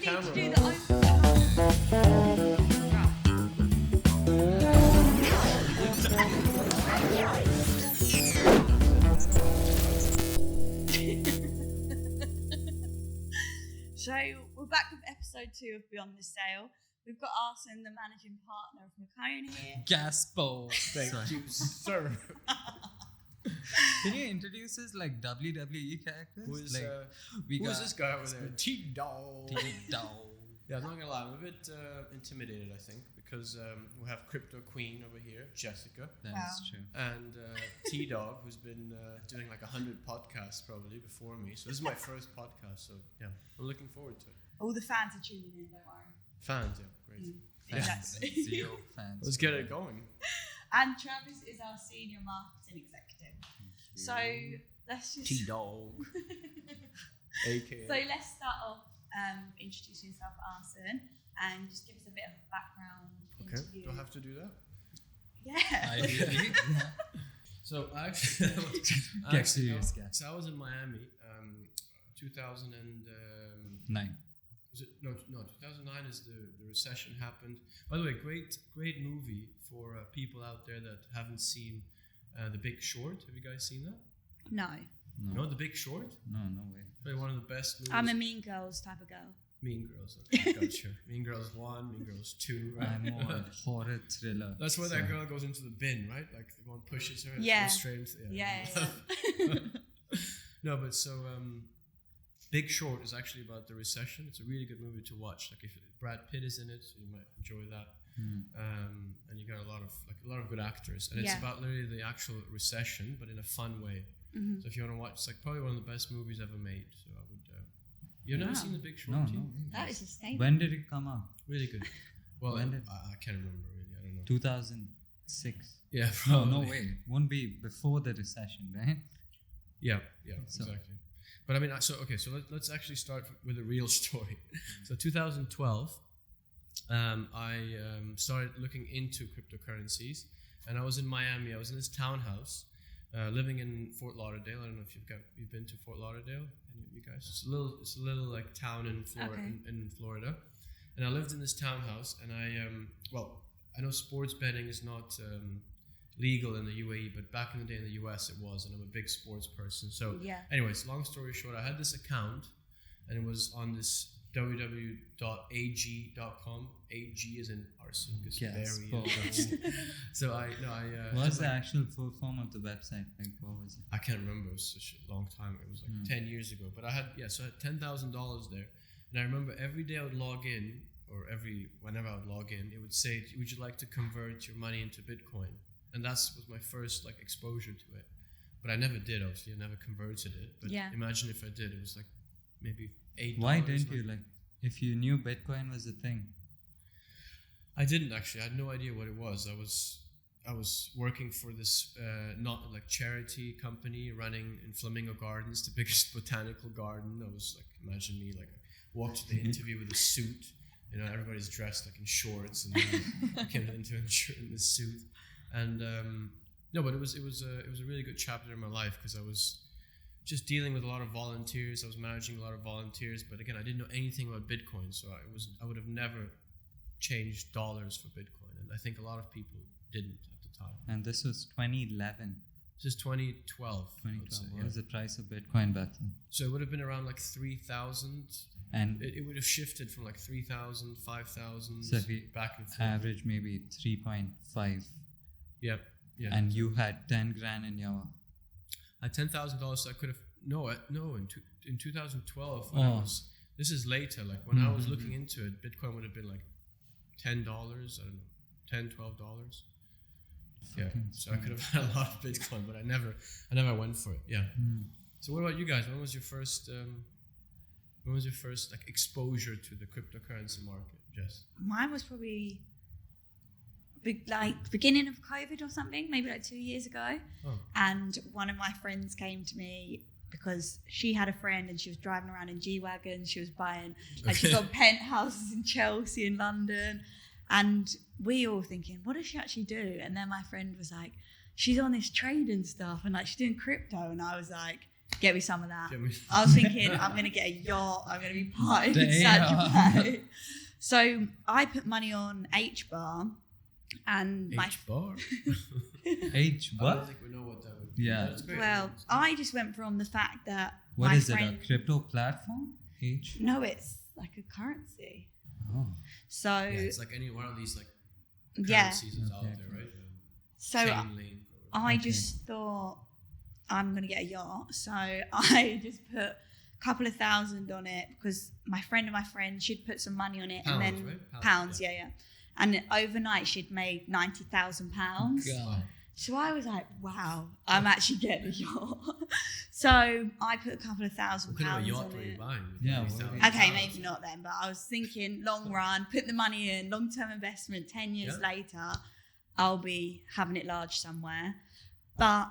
camera. To do the So we're back with episode 2 of Beyond the Sale. We've got Arsen, the managing partner of Macone here. Gaspo. Thank you, sir. Can you introduce us like WWE characters? Who's got this guy over there? T-Dog. T-Dog. Yeah, I'm not gonna lie, I'm a bit intimidated, I think, because we have Crypto Queen over here, Jessica, That's true. and T-Dog, who's been doing like 100 podcasts probably before me. So this is my first podcast, so yeah, I'm looking forward to it. All the fans are tuning in, don't worry. Fans, yeah, great. Fans. Exactly. Zero fans. Let's get it going. And Travis is our senior marketing executive. So let's just T-Dog. AKA. So let's start off introducing yourself, Arsen, and just give us a bit of a background Okay, into you. do I have to do that? Yeah. Ideally. So I actually, Get serious, guys. So I was in Miami, 2009. Was it? No, 2009 is the recession happened. By the way, great movie for people out there that haven't seen The Big Short. Have you guys seen that? No. No, The Big Short? No way. Probably one of the best movies. I'm a Mean Girls type of girl. Mean Girls. Okay, gotcha. Mean Girls 1, Mean Girls 2, right? I'm more a horror thriller. That's where that girl goes into the bin, right? Like the one pushes her and Yeah. goes straight into Yeah. No, but so Big Short is actually about the recession. It's a really good movie to watch. Like if Brad Pitt is in it, so you might enjoy that. And you got a lot of good actors, and it's about literally the actual recession, but in a fun way. Mm-hmm. So if you want to watch, it's like probably one of the best movies ever made. So I would. You've never seen The Big Short? No. That is a statement. When did it come out? Really good. Well, When did- I can't remember really. I don't know. 2006. Yeah, No probably. way. Won't be before the recession, right? Yeah, So- exactly. But I mean, so let's actually start with a real story. So 2012, I started looking into cryptocurrencies, and I was in Miami. I was in this townhouse, living in Fort Lauderdale. I don't know if you've been to Fort Lauderdale, any of you guys? It's a little like town in Florida, in Florida, and I lived in this townhouse, and I know sports betting is not legal in the UAE, but back in the day in the US it was, and I'm a big sports person. So anyways, long story short, I had this account, and it was on this www.ag.com. AG is in Arsen. So What's the actual full form of the website? Like, what was it? I can't remember. It was such a long time ago. It was like 10 years ago. But I had $10,000 there, and I remember every day I would log in, or whenever I would log in, it would say, "Would you like to convert your money into Bitcoin?" And that was my first like exposure to it. But I never did. Obviously, I never converted it. But imagine if I did. It was like maybe $8. Why didn't you, like, if you knew Bitcoin was a thing? I didn't actually. I had no idea what it was. I was working for this not like charity company running in Flamingo Gardens, the biggest botanical garden. I was like, imagine me like walked to the interview with a suit. You know, everybody's dressed like in shorts, and I came into in this suit. And no, but it was a really good chapter in my life, because I was just dealing with a lot of volunteers. I was managing a lot of volunteers, but again, I didn't know anything about Bitcoin, so I would have never changed dollars for Bitcoin, and I think a lot of people didn't at the time. And this was 2011. This is 2012. 2012. What was the price of Bitcoin back then? So it would have been around like 3,000, and it would have shifted from like 3,000, 5,000, so if you back and forth. average maybe 3.5. Yep. Yeah. And you had 10 grand in your. At $10,000, so I could have in 2012 when I was. This is later. Like when I was looking into it, Bitcoin would have been like $10. I don't know, $10-12. Yeah. So I could have had a lot of Bitcoin, but I never went for it. Yeah. So what about you guys? When was your first like exposure to the cryptocurrency market, Jess? Mine was probably beginning of COVID or something, maybe like 2 years ago. And one of my friends came to me because she had a friend and she was driving around in G-Wagon. She was buying, like, she got penthouses in Chelsea and London. And we all thinking, what does she actually do? And then my friend was like, she's on this trading stuff and like she's doing crypto. And I was like, get me some of that. Get me- I was thinking, I'm going to get a yacht. I'm going to be partying in Saint Tropez. So I put money on H bar, and H bar. H I what? don't think we know what that would be. Yeah. That's great. well, I just went from the fact that What my is friend, it? A crypto platform? H. No, it's like a currency. Oh. So yeah, it's like any one of these like yeah. currencies that's out Okay. there, right? So Chainlink. I Okay. just thought I'm gonna get a yacht. So I just put a couple of thousand on it because my friend of my friend, she'd put some money on it, Pounds, and then right? pounds, yeah. And overnight she'd made £90,000. God. So I was like, wow, I'm actually getting a yacht. So I put a couple of £1,000 What kind of a on yacht were you it. buying? Yeah, Like what were you- £30,000? Okay, maybe not then, but I was thinking long run, put the money in, long-term investment, 10 years Yeah. later, I'll be having it large somewhere. But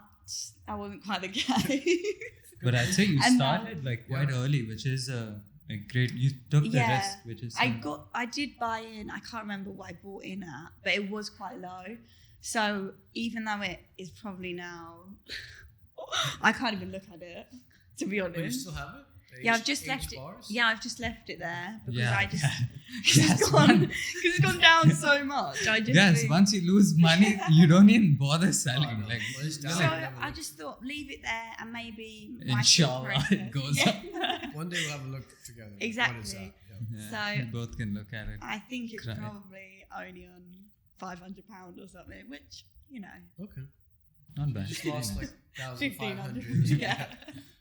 that wasn't quite the case. But I'd say you And started like quite early, which is a great. You took the Yeah. risk, which is. I did buy in, I can't remember what I bought in at, but it was quite low. So even though it is probably now, I can't even look at it, to be honest. But you still have it? Yeah, H- I've just H left it. bars? Yeah, I've just left it there because Yeah. I just Yes, it's gone down so much. I just Yes, think- once you lose money, you don't even bother selling. no. Like, Well, it's down. So Never I look. just thought leave it there and maybe my Inshallah, thought it goes process- up. Yeah. One day we'll have a look together. What is Exactly. that? Yeah. yeah, So- you both can look at it. I think it's Cry. probably only on £500 or something, which Okay. Not bad. Just lost Very like nice. 1,500. 1500. Yeah.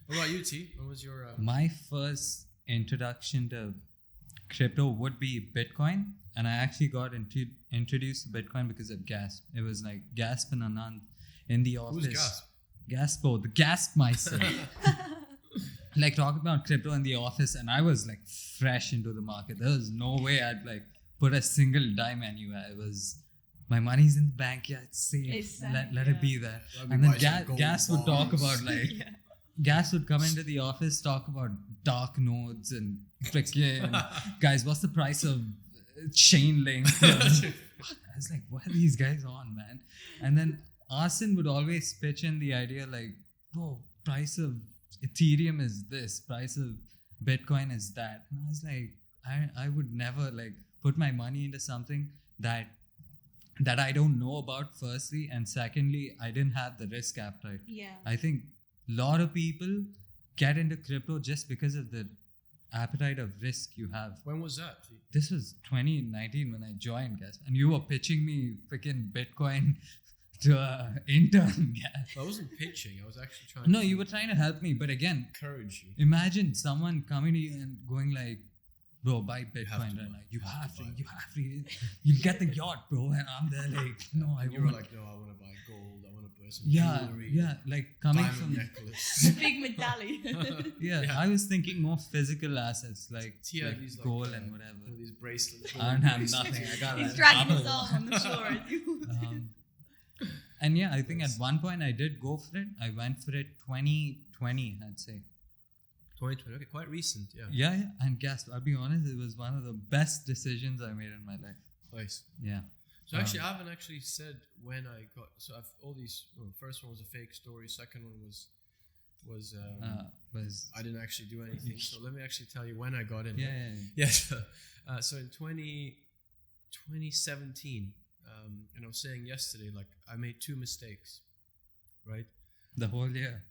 What about you, T? What was your? My first introduction to crypto would be Bitcoin, and I actually got introduced to Bitcoin because of Gasp. It was like Gasp and Anand in the office. Who's Gas? Gaspo, the Gasp myself. Like talking about crypto in the office, and I was like fresh into the market. There was no way I'd like put a single dime anywhere. It was my money's in the bank. Yeah, it's safe. It's safe, let it be there. Let me And then buy some gold Gas would talk bonds. about like Gas would come into the office, talk about dark nodes and freaking guys, what's the price of chain link? I was like, what are these guys on, man? And then Arsen would always pitch in the idea like, bro, price of Ethereum is this, price of Bitcoin is that. And I was like, I would never like put my money into something that I don't know about, firstly, and secondly, I didn't have the risk appetite. Yeah. I think a lot of people get into crypto just because of the appetite of risk you have. When was that? T? This was 2019 when I joined, guys, and you were pitching me freaking Bitcoin to an intern, guys. I wasn't pitching. I was actually trying. No, to you were trying to help me, but again, encourage you. imagine someone coming to you and going like, bro, buy have Bitcoin to right buy- now. You have to, buy. you'll get the yacht, bro. And I'm there like, no, I And you were won't. like, no, I want to buy gold. I want to buy some Yeah, jewelry. yeah, like coming Diamond from, necklace. Big medallion. yeah, Yeah. I was thinking more physical assets like, T had like these, like, gold one and whatever. of these bracelets. I don't gold have bracelets. nothing. I got He's that. dragging his Apple. arm on the shore. Um, and yeah, I think at one point I did go for it. I went for it 2020, I'd say. 2020. Okay, quite recent. Yeah. Yeah, and guess, I'll be honest, it was one of the best decisions I made in my life. Nice. Yeah. So actually, I haven't actually said when I got. So I've all these. Well, first one was a fake story. Second one was Was I didn't actually do anything. So let me actually tell you when I got in. yeah. Yes. So in 2017, and I was saying yesterday, like I made 2 mistakes, right? The whole year.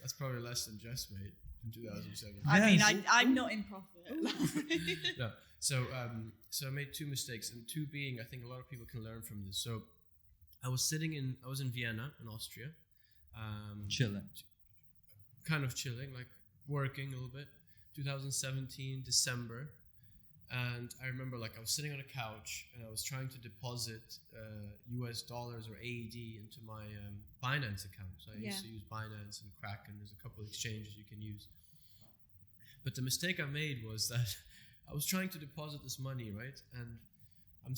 That's probably less than Jess made in 2007. I mean, Yes. I'm not in profit. No. So I made 2 mistakes, and 2 being, I think a lot of people can learn from this. So I was in Vienna in Austria, Chilling. kind of chilling, like working a little bit. 2017 December, and I remember like I was sitting on a couch and I was trying to deposit US dollars or AED into my Binance account. So I used to use Binance and Kraken. There's a couple of exchanges you can use. But the mistake I made was that I was trying to deposit this money, right? And I'm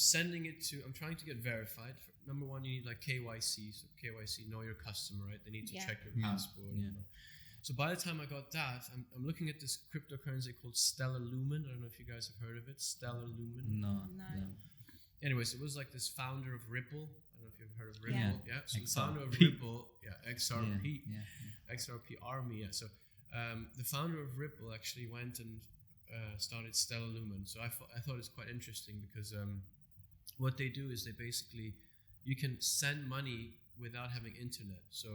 trying to get verified. Number one, you need like KYC. So KYC, know your customer, right? They need to check your passport. Yeah. You know. So by the time I got that, I'm looking at this cryptocurrency called Stellar Lumen. I don't know if you guys have heard of it. Stellar Lumen. No. No. Anyways, it was like this founder of Ripple. I don't know if you've heard of Ripple. Yeah. So the founder of XRP. Ripple, XRP, Yeah. XRP Army. Yeah. So the founder of Ripple actually went and started Stellar Lumen. So I thought it's quite interesting because what they do is they basically, you can send money without having internet. So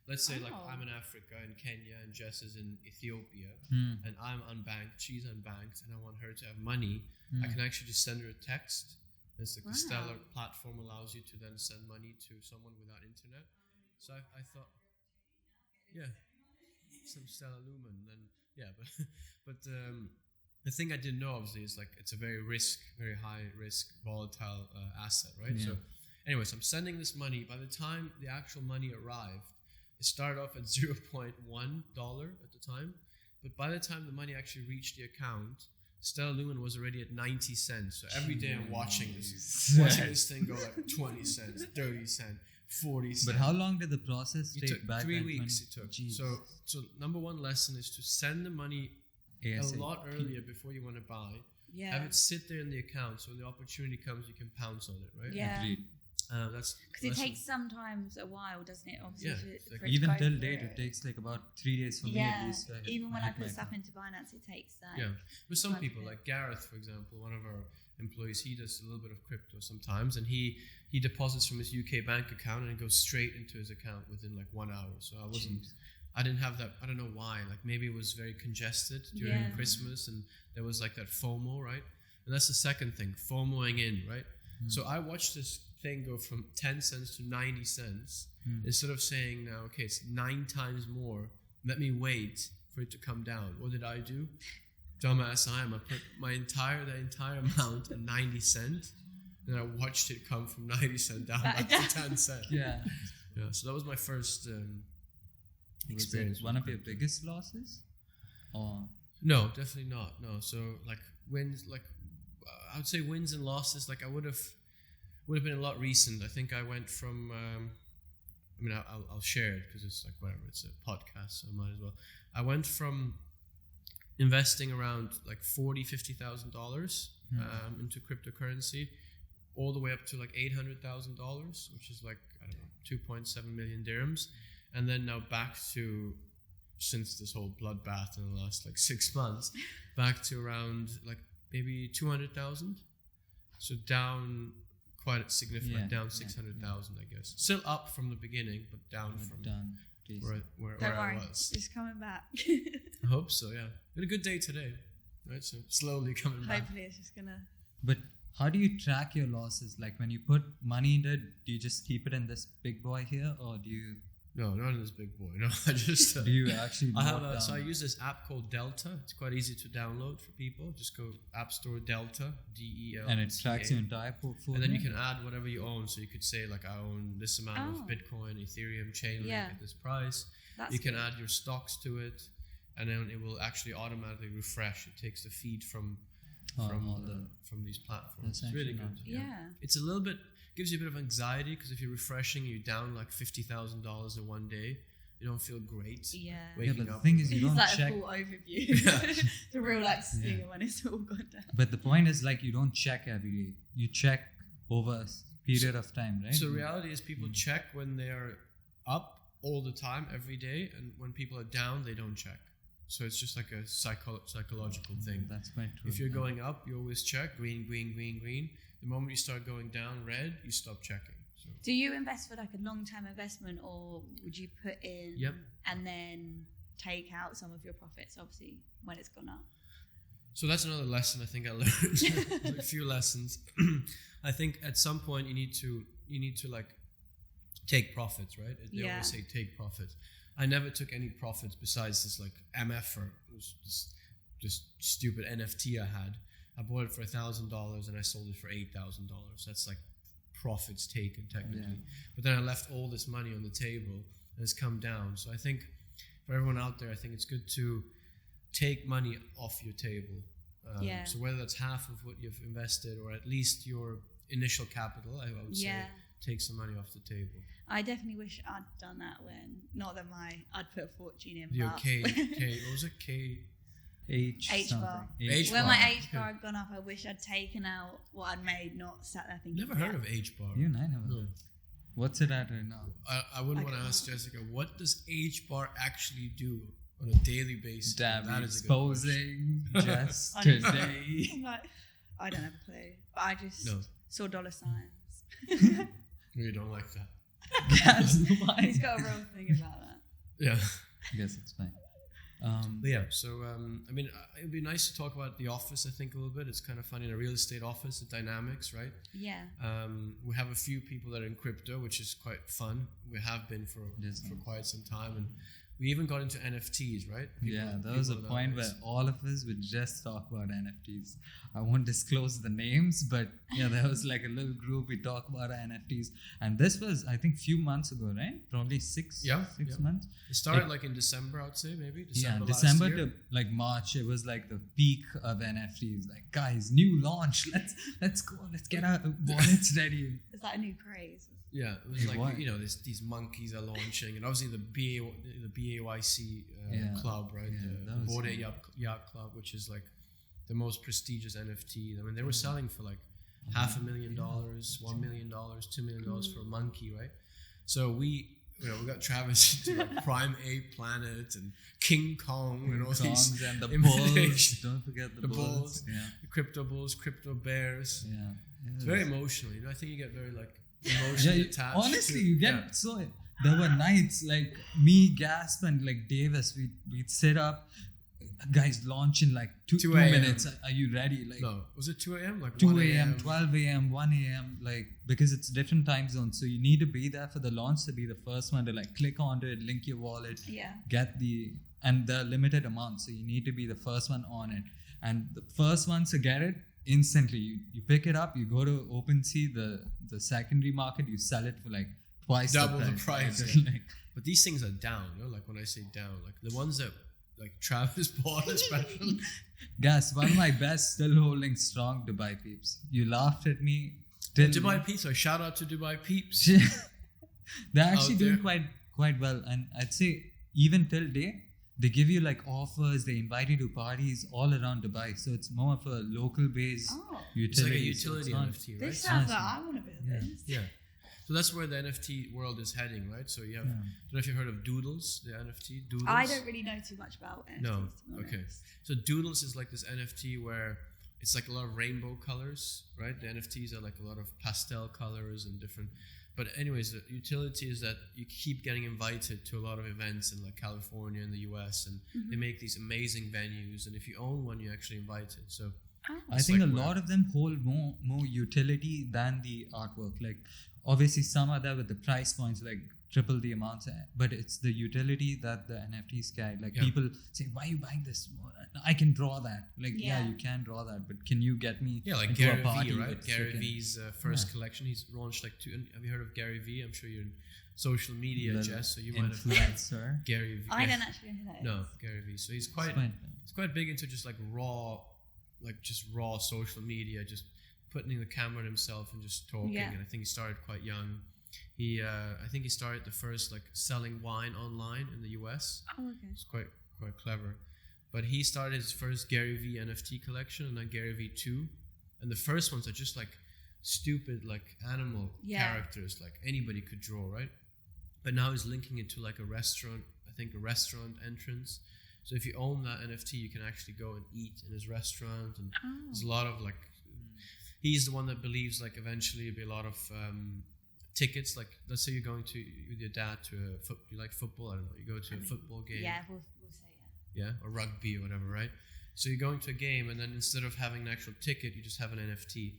let's say like I'm in Africa in Kenya and Jess is in Ethiopia and I'm unbanked, she's unbanked, and I want her to have money. I can actually just send her a text. It's like the Stellar platform allows you to then send money to someone without internet. So I thought, some Stellar Lumen. And but the thing I didn't know obviously is like it's a very high risk, volatile asset, right? Yeah. So anyways, I'm sending this money. By the time the actual money arrived, it started off at $0.1 at the time. But by the time the money actually reached the account, Stellar Lumen was already at 90 cents. So every day I'm watching this thing go like 20 cents, 30 cents, 40 cents. But how long did the process take took back 3 then? weeks. It took. Jeez. So number one lesson is to send the money ASAP. a lot earlier before you want to buy. Yeah. Have it sit there in the account, so when the opportunity comes, you can pounce on it, right? Yeah. Agreed. That's Because it takes sometimes a while, doesn't it? Obviously, Yeah, for it to Even go till through date, it. it takes like about 3 days for me at least. Even when I hit put my stuff account. into Binance, it takes that. Yeah, with some Quite a people, bit. like Gareth, for example, one of our employees, he does a little bit of crypto sometimes, and he deposits from his UK bank account and it goes straight into his account within like 1 hour. So I didn't have that. I don't know why. Like maybe it was very congested during Christmas, and there was like that FOMO, right? And that's the second thing, FOMOing in, right? So I watched this thing go from 10 cents to 90 cents. Instead of saying now, okay, it's 9 times more, let me wait for it to come down. What did I do? Dumbass I am. I put the entire amount at 90 cents, and I watched it come from 90 cents down back to 10 cents. Yeah. Yeah. So that was my first Was experience. it one of your biggest losses? Or No, definitely not. No. So like wins, like I would say wins and losses. Like I would have been a lot recent. I think I went from. I'll share it because it's like whatever. It's a podcast, so I might as well. I went from investing around like $50,000 into cryptocurrency, all the way up to like $800,000, which is like I don't know 2.7 million dirhams, and then now back to, since this whole bloodbath in the last like 6 months, back to around like maybe 200,000. So down quite significant, down 600,000, I guess. Still up from the beginning, but down from where Don't I worry, was. it's coming back. I hope so, yeah. We had a good day today, right? So slowly coming back. Hopefully, it's just gonna. But how do you track your losses? Like when you put money in it, do you just keep it in this big boy here, or do you? No, not in this big boy. No, I just. Do you actually? So I use this app called Delta. It's quite easy to download for people. Just go App Store Delta, DEL. And it tracks your entire portfolio. And then you can add whatever you own. So you could say like I own this amount of Bitcoin, Ethereum, Chainlink at this price. You can add your stocks to it, and then it will actually automatically refresh. It takes the feed from these platforms. It's really good. Yeah. It's a little bit, gives you a bit of anxiety because if you're refreshing, you're down like $50,000 in one day. You don't feel great. Yeah. But the thing is, you don't it's like check. a full overview. The real like stinger when it's all gone down. But the point is, like, you don't check every day. You check over a period of time, right? So reality is people check when they're up all the time, every day, and when people are down, they don't check. So it's just like a psychological thing. That's quite true. If you're going up, you always check green, green, green, green. The moment you start going down red, you stop checking. So. Do you invest for like a long-term investment, or would you put in and then take out some of your profits, obviously, when it's gone up? So that's another lesson I think I learned. A few lessons. I think at some point you need to like take profits, right? They always say take profits. I never took any profits besides this like MFer. It was this stupid NFT I had. I bought it for $1,000 and I sold it for $8,000. That's like profits taken technically. But then I left all this money on the table and it's come down. So I think for everyone out there, I think it's good to take money off your table. So whether that's half of what you've invested or at least your initial capital, I would say take some money off the table. I definitely wish I'd done that when, not that I'd put a fortune in. Your what was it? H bar. When my H bar had gone up, I wish I'd taken out what I'd made, not sat there thinking. Never heard of H bar. You and I never. No. What's it at right now? I wouldn't want to ask Jessica, what does H bar actually do on a daily basis? Damn, that is a good exposing Jess Honestly. today. I'm like, I don't have a clue, but I just saw dollar signs. You don't like that. Yes, why? He's got a real thing about that. Yeah. I guess it's fine. But yeah, so I mean, it'd be nice to talk about the office. I think a little bit. It's kind of funny in a real estate office, the dynamics, right? Yeah. We have a few people that are in crypto, which is quite fun. We have been for quite some time, and we even got into NFTs, right? There was a point where all of us would just talk about NFTs. I won't disclose the names, but yeah, there was like a little group. We talk about NFTs, and this was, I think, few months ago, right? Probably six months. It started like in December, I would say, maybe. December to like March. It was like the peak of NFTs. Like, guys, new launch. Let's go. Let's get our wallets ready. Is that a new craze? Yeah, it was like these monkeys are launching, and obviously the BAYC club, right? The Bored Ape Yacht Club, which is like the most prestigious NFT. I mean, they were selling for like $500,000, $1 million, $2 million for a monkey, right? So we got Travis into like Prime Ape Planet and King Kong and all these and the bulls. Don't forget the bulls. Yeah. The crypto bulls, crypto bears. Yeah. It's very emotional. I think you get very like emotionally attached. Honestly, you get so. There were nights like me, Gasp, and like Davis. We'd sit up. Guys, launch in like 2 minutes. Are you ready? Like, no, was it 2 a.m? Like 2 a.m., 12 a.m., 1 a.m. Like, because it's different time zones, so you need to be there for the launch to be the first one to like click onto it, link your wallet, get and the limited amount. So you need to be the first one on it, and the first ones to get it instantly. You pick it up, you go to OpenSea, the secondary market, you sell it for like twice double the price. Like, but these things are down. Like when I say down, like the ones that like Travis bought especially. Guys, one of my best still holding strong Dubai peeps. You laughed at me. Dubai peeps. So shout out to Dubai peeps. They're actually doing quite well, and I'd say even till date they give you like offers. They invite you to parties all around Dubai, so it's more of a local based utility. It's like a utility NFT, right? This sounds like I want to be this. Yeah. So that's where the NFT world is heading, right? So you have, I don't know if you've heard of Doodles, the NFT Doodles. I don't really know too much about NFTs. No, okay. So Doodles is like this NFT where it's like a lot of rainbow colors, right? The NFTs are like a lot of pastel colors and different. But anyways, the utility is that you keep getting invited to a lot of events in like California and the US, and they make these amazing venues. And if you own one, you're actually invited. So I think like a lot of them hold more utility than the artwork. Like, obviously, some are there with the price points like triple the amounts, but it's the utility that the NFTs carry. Like people say, "Why are you buying this? I can draw that." Like, you can draw that, but can you get me? Yeah, like Gary V, right? Gary V's first collection. He's launched like 2. Have you heard of Gary V? I'm sure you're in social media, Jess. So you might have influencer. Gary V. I don't actually know who that is. No, Gary V. So he's quite big into just like raw social media, just putting the camera on himself and just talking. And I think he started quite young. I think he started the first like selling wine online in the US. Oh, okay. It's quite clever. But he started his first Gary V NFT collection and then Gary V 2. And the first ones are just like stupid like animal characters like anybody could draw, right? But now he's linking it to like a restaurant entrance. So if you own that NFT, you can actually go and eat in his restaurant, and there's a lot of like. He's the one that believes like eventually it'll be a lot of tickets. Like let's say you're going with your dad to you like football. I don't know. You go to a football game. Yeah, we'll say yeah. Or rugby or whatever, right? So you're going to a game, and then instead of having an actual ticket, you just have an NFT.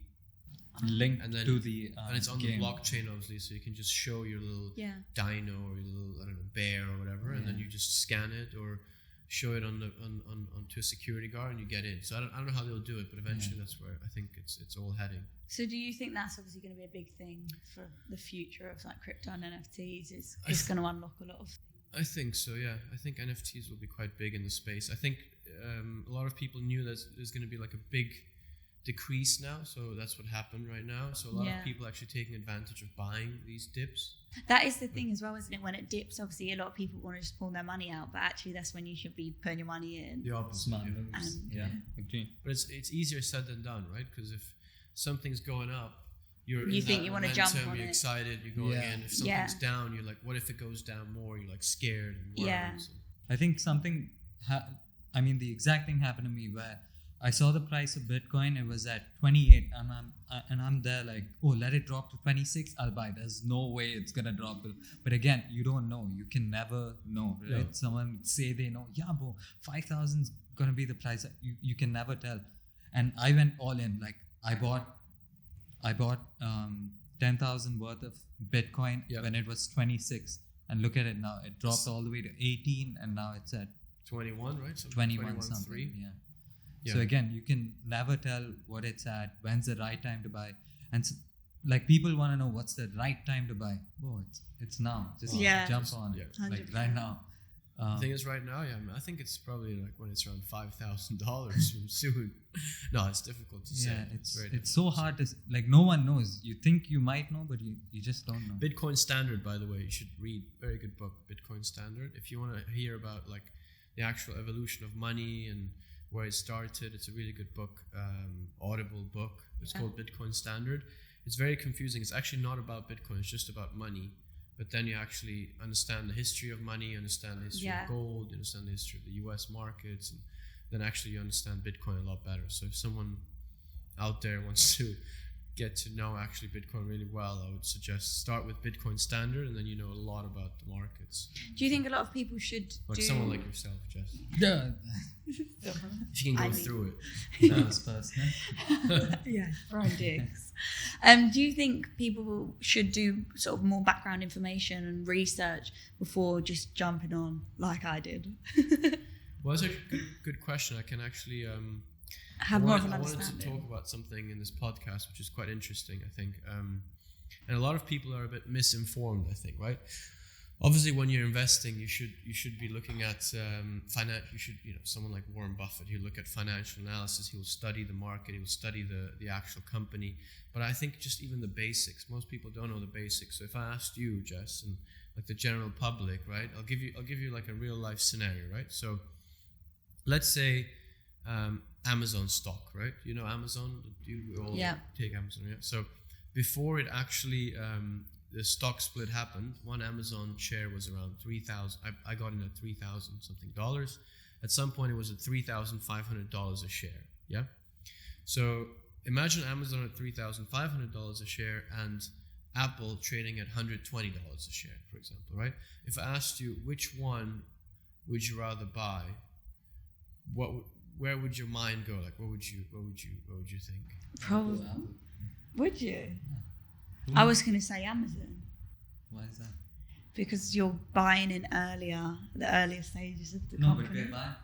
Linked to the and it's on game. the blockchain obviously, so you can just show your little dino or your little bear or whatever, and then you just scan it or show it onto a security guard and you get in. So I don't know how they'll do it, but eventually that's where I think it's all heading. So do you think that's obviously going to be a big thing for the future of like crypto and NFTs? It's going to unlock a lot of things. I think so, yeah. I think NFTs will be quite big in the space. I think a lot of people knew that there's going to be like a big decrease now, so that's what happened right now. So a lot of people actually taking advantage of buying these dips. That is the thing as well, isn't it? When it dips, obviously a lot of people want to just pull their money out, but actually that's when you should be putting your money in. The opposite. Okay. But it's easier said than done, right? Because if something's going up you think you want to jump on you're it. excited, you're going Yeah. in. If something's down, you're like, what if it goes down more? You're like scared and worried. Yeah. I think something, the exact thing happened to me where I saw the price of Bitcoin. It was at 28, and I'm there like, oh, let it drop to 26. I'll buy. There's no way it's gonna drop. But again, you don't know. You can never know, right? Yeah. Someone say they know. Yeah, bro, 5,000 is gonna be the price. You can never tell. And I went all in. Like I bought 10,000 worth of Bitcoin when it was 26, and look at it now. It dropped all the way to 18, and now it's at 21, right? So 21 something. 3. Yeah. So again, you can never tell what it's at. When's the right time to buy? And like people want to know what's the right time to buy. Oh, it's now. Just jump on it. Yeah. Like right now. The thing is, right now, I think it's probably like when it's around $5,000 soon. No, it's difficult to say. Yeah, it's so hard to like. No one knows. You think you might know, but you just don't know. Bitcoin Standard, by the way, you should read. Very good book, Bitcoin Standard. If you want to hear about like the actual evolution of money and where it started, it's a really good book, Audible book. It's called Bitcoin Standard. It's very confusing. It's actually not about Bitcoin. It's just about money. But then you actually understand the history of money, understand the history of gold, you understand the history of the US markets, and then actually you understand Bitcoin a lot better. So if someone out there wants to get to know actually Bitcoin really well, I would suggest start with Bitcoin Standard, and then you know a lot about the markets. Do you think a lot of people should like someone like yourself, Jess? Yeah. If you can go through it. That was personal. Yeah, Brian Diggs. Do you think people should do sort of more background information and research before just jumping on like I did? Well, that's a good question. I can actually have more of an understanding. I wanted to talk about something in this podcast which is quite interesting, I think. And a lot of people are a bit misinformed, I think, right? Obviously, when you're investing, you should be looking at someone like Warren Buffett. He'll look at financial analysis. He will study the market. He will study the actual company. But I think just even the basics. Most people don't know the basics. So if I asked you, Jess, and like the general public, right? I'll give you like a real life scenario, right? So let's say Amazon stock, right? You know Amazon. You all take Amazon, yeah. So before it actually the stock split happened, one Amazon share was around 3,000. I got in at $3,000 something dollars. At some point, it was at $3,500 a share. Yeah. So imagine Amazon at $3,500 a share and Apple trading at $120 a share, for example, right? If I asked you which one would you rather buy, where would your mind go? Like, what would you think? Probably. Would you? I was going to say Amazon. Why is that? Because you're buying in the earlier stages of the company. But we're buying.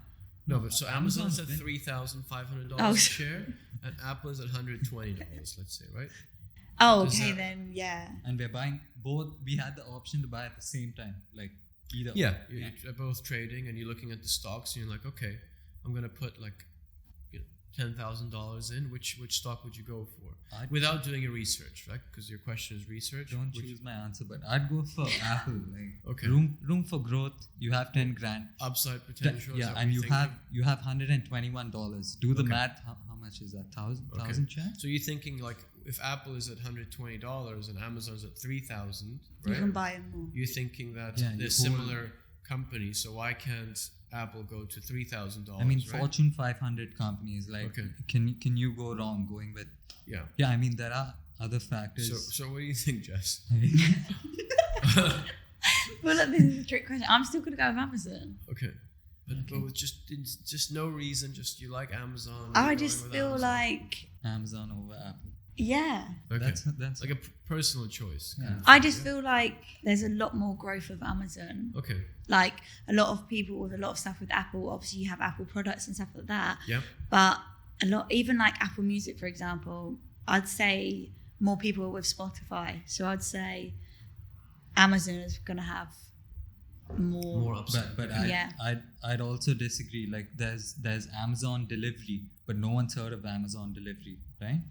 No, but so Amazon's at $3,500 a share, and Apple is at $120. Let's say, right? Oh, okay, then yeah. And we're buying both. We had the option to buy at the same time, like either. Yeah, you're both trading, and you're looking at the stocks, and you're like, okay, I'm gonna put like $10,000 in. Which stock would you go for? Without doing your research, right? Because your question is research. Don't choose my answer, but I'd go for Apple. Like okay. Room for growth. You have 10 grand. Upside potential. Yeah, and you have $121. Do the math. How much is that? 1,000 share? So you're thinking like if Apple is at $120 and Amazon's at $3,000, right? You can buy them more. You're thinking that they're similar companies, so why can't Apple go to $3,000? I mean, right? Fortune 500 companies, like, can you go wrong going with? Yeah. I mean, there are other factors. So what do you think, Jess? Well, look, this is a trick question. I'm still going to go with Amazon. Okay. But with just no reason, just you like Amazon. I just feel like Amazon over Apple. Yeah. Okay. That's like a personal choice. Yeah. I just feel like there's a lot more growth of Amazon. Okay. Like a lot of people with a lot of stuff with Apple. Obviously, you have Apple products and stuff like that. Yeah. But a lot, even like Apple Music, for example, I'd say more people are with Spotify. So I'd say Amazon is going to have more upside. But I'd also disagree. Like there's Amazon delivery, but no one's heard of Amazon delivery, right?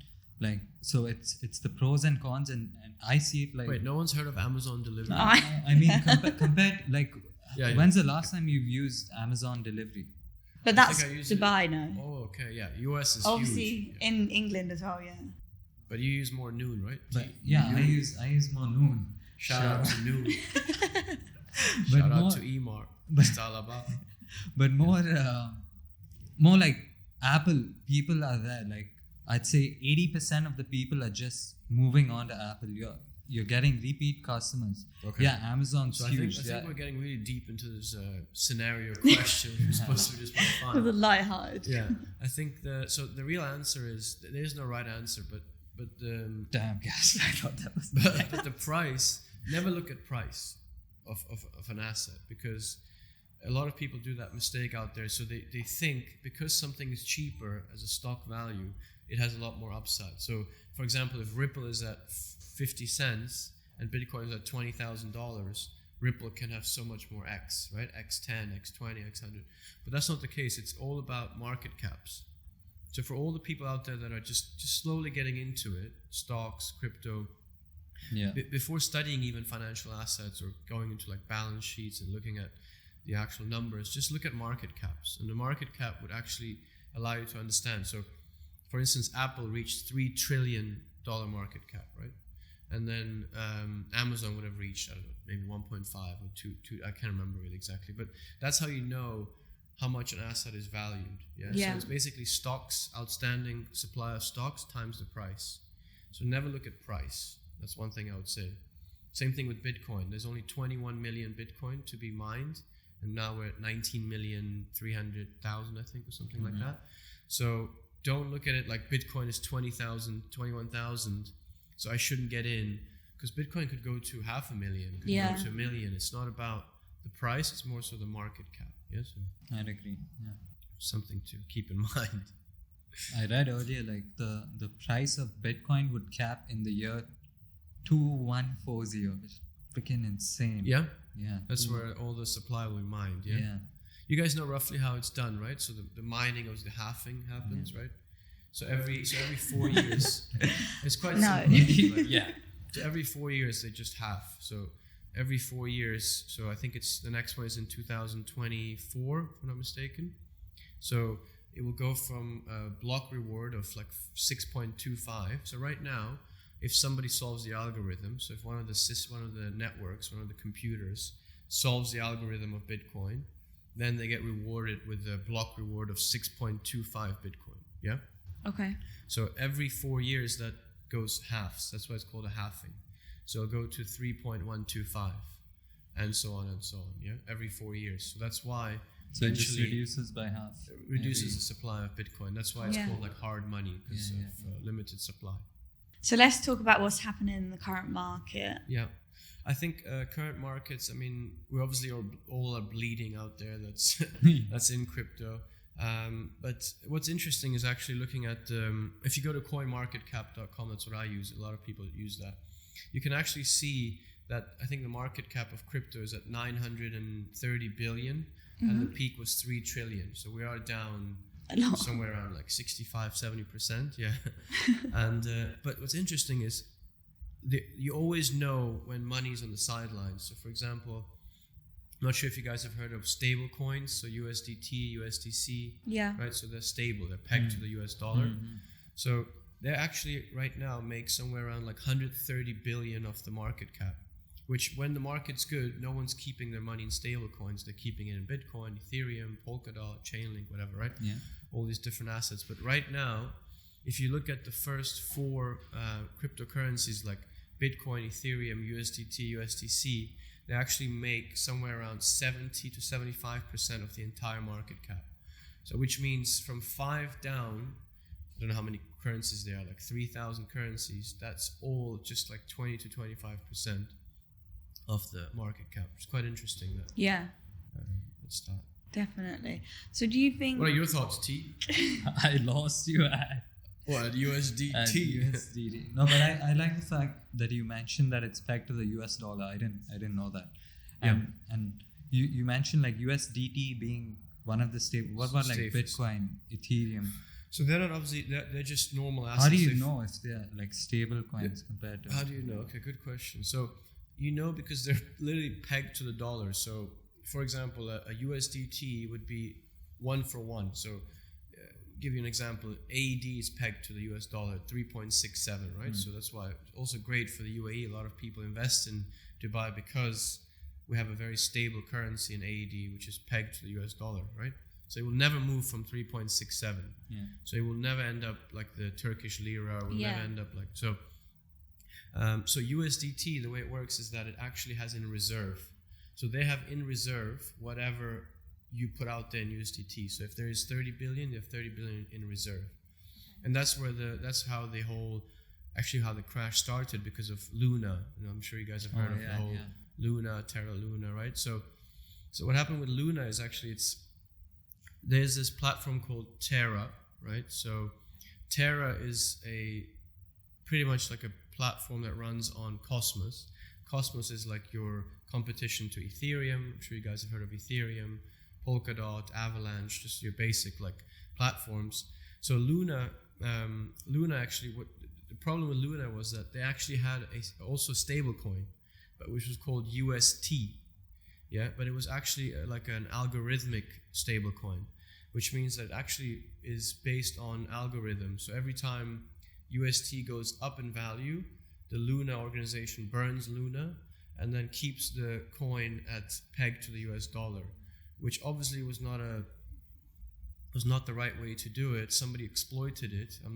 Like, so it's the pros and cons, and I see it like. Wait, no one's heard of Amazon delivery? I mean, compared, like, when's the last time you've used Amazon delivery? But that's Dubai now. Oh, okay, yeah. US is obviously huge. in England as well, yeah. But you use more Noon, right? But yeah, I use more Noon. Shout out to Noon. But Shout out more- to Emar. Stalaba. But more like Apple people are there. Like I'd say 80% of the people are just moving on to Apple. You're getting repeat customers. Okay. Yeah, Amazon's So I huge. think we're getting really deep into this scenario question. We're supposed to just be With a fun. light-hearted. Yeah, I think the real answer is there's no right answer, but Damn, guys, I thought that was. but the price. Never look at price of an asset, because a lot of people do that mistake out there. So they think because something is cheaper as a stock value, it has a lot more upside. So for example, if Ripple is at 50 cents and Bitcoin is at $20,000, Ripple can have so much more X, right? X10, X20, X100. But that's not the case. It's all about market caps. So for all the people out there that are just slowly getting into it, stocks, crypto, Yeah. before studying even financial assets or going into like balance sheets and looking at the actual numbers, just look at market caps. And the market cap would actually allow you to understand. So for instance, Apple reached $3 trillion market cap, right? And then Amazon would have reached, I don't know, maybe 1.5 or 2, I can't remember really exactly. But that's how you know how much an asset is valued. Yeah. So it's basically stocks, outstanding supply of stocks times the price. So never look at price. That's one thing I would say. Same thing with Bitcoin. There's only 21 million Bitcoin to be mined, and now we're at 19,300,000, I think, or something like that. So don't look at it like Bitcoin is 20,000, 21,000, so I shouldn't get in, because Bitcoin could go to 500,000, could go to 1 million. It's not about the price, it's more so the market cap. Yes, I'd agree. Yeah. something to keep in mind. I read earlier like the price of Bitcoin would cap in the year 2140, which is freaking insane. Yeah, Yeah. that's where all the supply will be mined. Yeah. Yeah. You guys know roughly how it's done, right? So the mining of the halving happens, right? So every 4 years, it's quite No. simple. Like, Yeah. so every 4 years they just halve. So every 4 years. So I think it's the next one is in 2024, if I'm not mistaken. So it will go from a block reward of like 6.25. So right now, if somebody solves the algorithm, so if one of the networks, one of the computers solves the algorithm of Bitcoin, then they get rewarded with a block reward of 6.25 Bitcoin. Yeah. Okay. So every 4 years that goes halves. That's why it's called a halving. So it'll go to 3.125, and so on and so on. Yeah, every 4 years. So that's why So it just eventually reduces by half. it reduces the supply of Bitcoin. That's why it's Yeah. called like hard money, because Yeah, of limited supply. So let's talk about what's happening in the current market. Yeah, I think current markets. I mean, we obviously all are bleeding out there. That's in crypto. But what's interesting is actually looking at if you go to coinmarketcap.com, that's what I use. A lot of people use that. You can actually see that I think the market cap of crypto is at 930 billion, and the peak was 3 trillion. So we are down A lot. somewhere around like 65-70%. Yeah. And but what's interesting is you always know when money's on the sidelines. So for example, I'm not sure if you guys have heard of stable coins, so USDT, USDC, Yeah. right? So they're stable, they're pegged to the US dollar. So they actually right now make somewhere around like 130 billion of the market cap, which when the market's good, no one's keeping their money in stable coins. They're keeping it in Bitcoin, Ethereum, Polkadot, Chainlink, whatever, right? Yeah. All these different assets. But right now, if you look at the first four cryptocurrencies like Bitcoin, Ethereum, USDT, USDC, they actually make somewhere around 70 to 75% of the entire market cap. So which means from 5 down, I don't know how many currencies there are, like 3,000 currencies, that's all just like 20 to 25% of the market cap. It's quite interesting that. Yeah. Let's start. Definitely. So do you think? What are your thoughts, T? I lost you at What, USDT? USDT. No, but I like the fact that you mentioned that it's pegged to the US dollar. I didn't know that. And you mentioned like USDT being one of the stable. What about like Safest. Bitcoin, Ethereum? So they're not obviously, they're just normal assets. How do you know if they're like stable coins compared to? How do you know? Okay, good question. So you know because they're literally pegged to the dollar. So for example, a USDT would be 1 for 1. So give you an example. AED is pegged to the US dollar at 3.67, right? So that's why it's also great for the UAE. A lot of people invest in Dubai because we have a very stable currency in AED, which is pegged to the US dollar, right? So it will never move from 3.67. Yeah. So it will never end up like the Turkish lira. It will never end up like so. So USDT, the way it works is that it actually has in reserve. So they have in reserve whatever you put out there in USDT. So if there is 30 billion, they have 30 billion in reserve. And that's how the crash started, because of Luna. I'm sure you guys have heard of the whole Luna, Terra Luna, right? So what happened with Luna is actually there's this platform called Terra, right? So Terra is pretty much like a platform that runs on Cosmos. Cosmos is like your competition to Ethereum. I'm sure you guys have heard of Ethereum, Polkadot, Avalanche, just your basic like platforms. So Luna actually, what the problem with Luna was that they actually had also stable coin, but which was called UST. Yeah, but it was actually like an algorithmic stable coin, which means that it actually is based on algorithms. So every time UST goes up in value, the Luna organization burns Luna and then keeps the coin pegged to the US dollar, which obviously was not the right way to do it. Somebody exploited it. I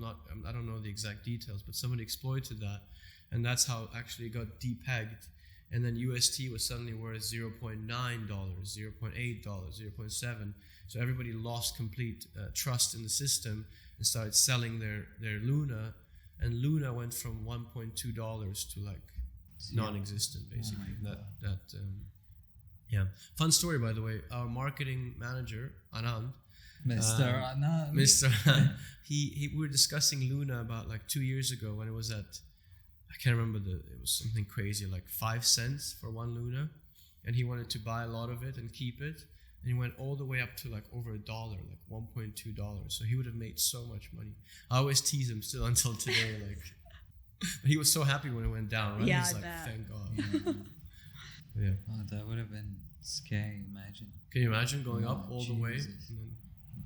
don't know the exact details, but somebody exploited that, and that's how actually it got depegged. And then UST was suddenly worth $0.9, $0.8, $0.7. So everybody lost complete trust in the system and started selling their Luna. And Luna went from $1.2 to like non-existent, basically. Fun story, by the way. Our marketing manager, Anand, Mr. Anand, we were discussing Luna about like 2 years ago when it was at, I can't remember it was something crazy, like 5 cents for one Luna, and he wanted to buy a lot of it and keep it, and he went all the way up to like over $1, like $1.2. So he would have made so much money. I always tease him still until today, like, but he was so happy when it went down, right? Yeah, He's like, thank God. Yeah. Oh, that would have been scary. Imagine. Can you imagine going up all the way?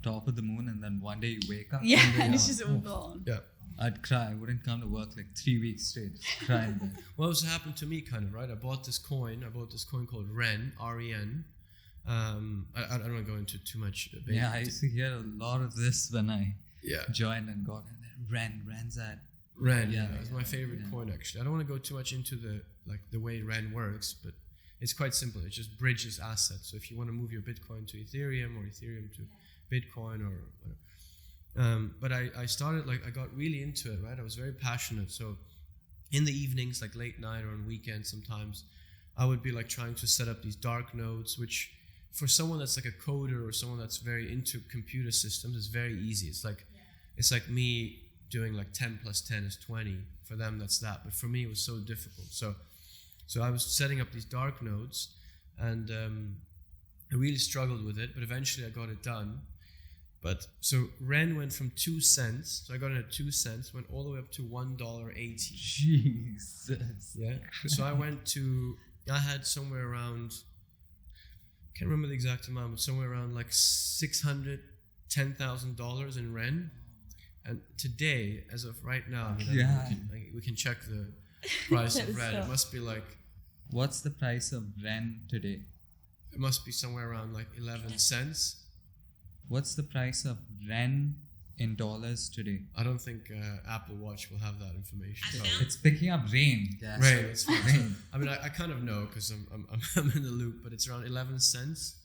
Top of the moon, and then one day you wake up. Yeah, and it's just all gone. Yeah. I'd cry. I wouldn't come to work like 3 weeks straight. Just crying. Well, what's happened to me, kind of, right? I bought this coin called REN, R-E-N. I don't want to go into too much. Yeah, I used to hear a lot of this when I joined and got in. Ren's that. REN, it's my favorite coin, actually. I don't want to go too much into the way REN works, but it's quite simple. It just bridges assets. So if you want to move your Bitcoin to Ethereum or Ethereum to Bitcoin or whatever. But I got really into it, right? I was very passionate. So in the evenings, like late night or on weekends sometimes, I would be like trying to set up these dark nodes, which for someone that's like a coder or someone that's very into computer systems, is very easy. It's like me doing like 10 plus 10 is 20. For them, that's that. But for me, it was so difficult. So I was setting up these dark nodes, and I really struggled with it, but eventually I got it done. But so REN went from 2 cents, so I got it at 2 cents, went all the way up to $1.80. Jesus. Yeah. So I had somewhere around, can't remember the exact amount, but somewhere around like $610,000 in REN. And today, as of right now, we can check the price of REN. It must be like. What's the price of REN today? It must be somewhere around like 11 cents. What's the price of REN in dollars today? I don't think Apple Watch will have that information. It's picking up rain. Yeah, rain. It's rain. I mean, I kind of know because I'm in the loop, but it's around 11 cents.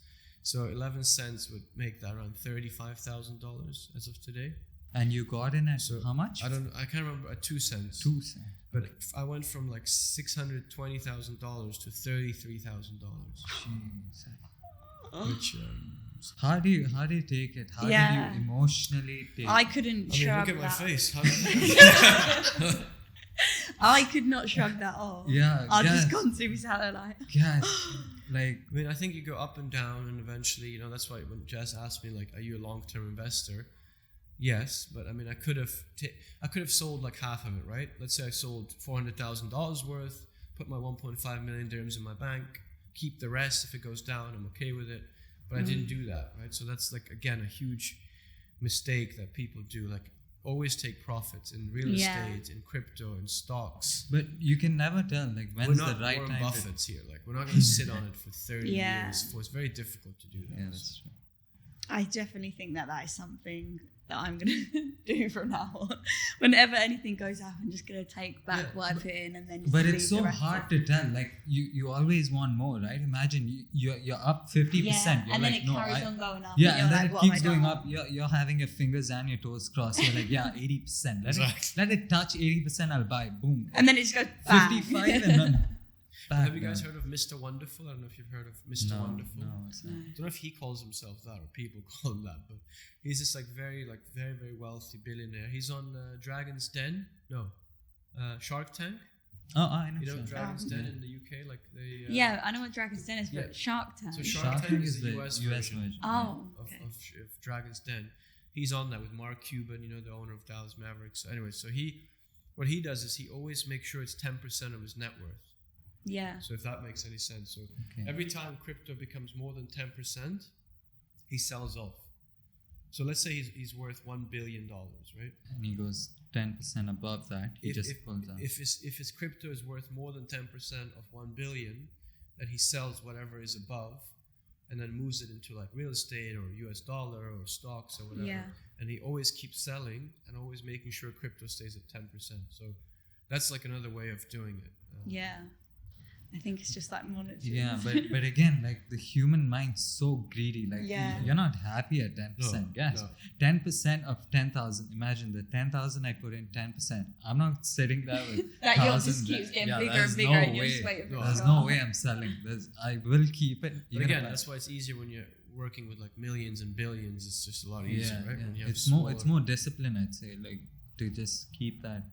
So 11 cents would make that around $35,000 as of today. And you got in at how much? I can't remember, at 2 cents. 2 cents. But I went from like $620,000 to $33,000. Jesus. Which how do you take it? How do you emotionally take it? I couldn't shrug look at my face. I could not shrug that off. Yeah. I've just gone through like. Yes. Like, I mean, I think you go up and down, and eventually, that's why when Jess asked me, like, are you a long-term investor? Yes, but I mean, I could have sold like half of it, right? Let's say I sold $400,000 worth, put my 1.5 million dirhams in my bank, keep the rest. If it goes down, I'm okay with it. But I didn't do that, right? So that's like, again, a huge mistake that people do, like always take profits in real estate, in crypto, in stocks. But you can never tell, like, when's the right Warren time. Buffett's here. Like, we're not going to sit on it for 30 Yeah. years. It's very difficult to do that. Yeah, that's true. I definitely think that is something that I'm going to do from now on. Whenever anything goes up, I'm just going to take back what I put in and then just But leave it's the so rest hard off. to tell. Like, you always want more, right? Imagine you're up 50%. Yeah, You're and like, then it no, carries on going up. yeah, you're and then like, it what keeps have I going done? up. You're having your fingers and your toes crossed. You're like, yeah, 80%. Let it touch 80%. I'll buy. Boom. And then it just goes bang. 55 and then. Have you guys heard of Mr. Wonderful? I don't know if you've heard of Mr. Wonderful. No, it's not. I don't know if he calls himself that or people call him that, but he's this very wealthy billionaire. He's on Dragon's Den. No, Shark Tank. Oh, I know. You know Shark Dragon's Den Yeah. in the UK, like they. Yeah, I know what Dragon's Den is, but yeah. Shark Tank. So Shark Tank is the US version. Oh, of, okay. of Dragon's Den. He's on that with Mark Cuban, the owner of Dallas Mavericks. So anyway, so what he does is he always makes sure it's 10% of his net worth. Yeah. So if that makes any sense. So Okay. every time crypto becomes more than 10%, he sells off. So let's say he's worth $1 billion, right? And he goes 10% above that. He If pulls out. if his crypto is worth more than 10% of 1 billion, then he sells whatever is above and then moves it into like real estate or US dollar or stocks or whatever. Yeah. And he always keeps selling and always making sure crypto stays at 10%. So that's like another way of doing it. Yeah. I think it's just like monitoring. Yeah, but again, like the human mind's so greedy. Like Yeah. you're not happy at 10%. No, Yes, no. 10% of 10,000. Imagine the 10,000 I put in 10%. I'm not sitting there with That yours thousands. just keeps getting Yeah, bigger there's and bigger, no and you're way. just waiting for it There's to no go way up. I'm selling. I will keep it. But even again, if I- that's why it's easier when you're working with like millions and billions. It's just a lot easier, right? When you have It's smaller- more discipline, I'd say, like to just keep that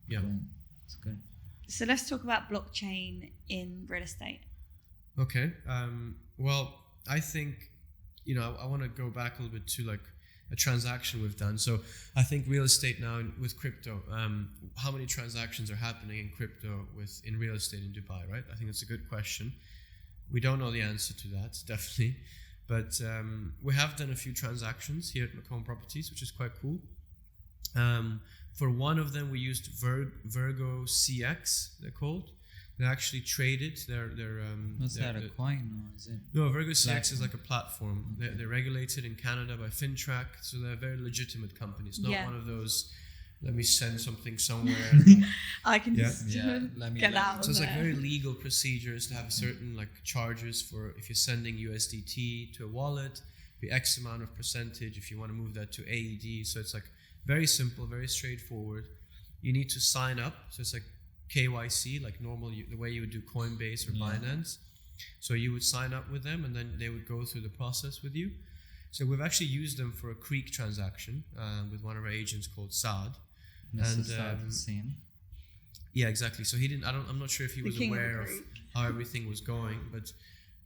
going. It's good. So let's talk about blockchain in real estate. Okay. Well, I think, I want to go back a little bit to like a transaction we've done. So I think real estate now with crypto, how many transactions are happening in crypto in real estate in Dubai, right? I think that's a good question. We don't know the answer to that, definitely. But we have done a few transactions here at Macomb Properties, which is quite cool. For one of them, we used Virgo CX, they're called. They actually traded their Was that a coin or is it? no, Virgo CX is like a platform. Okay. They're regulated in Canada by FinTrack, so they're a very legitimate company. It's not one of those, let me send something somewhere. I can Yeah. just Let me get out So of it's like there. very legal procedures to have certain like charges for if you're sending USDT to a wallet, be X amount of percentage if you want to move that to AED. So it's like very simple, very straightforward. You need to sign up. So it's like KYC, like normal, the way you would do Coinbase or Binance. So you would sign up with them and then they would go through the process with you. So we've actually used them for a Creek transaction with one of our agents called Saad. Mr. Saad Hussain. Yeah, exactly. So he didn't. I'm not sure if he was king of aware of Creek. how everything was going,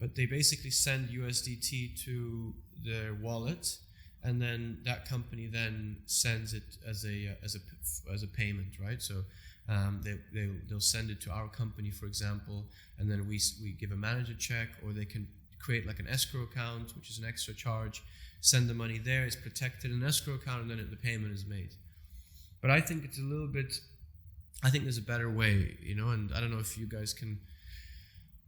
but they basically send USDT to their wallet, and then that company then sends it as a payment, right? So they'll send it to our company, for example, and then we give a manager check, or they can create like an escrow account, which is an extra charge. Send the money there, it's protected in an escrow account, and then the payment is made. But I think it's a little bit. I think there's a better way, and I don't know if you guys can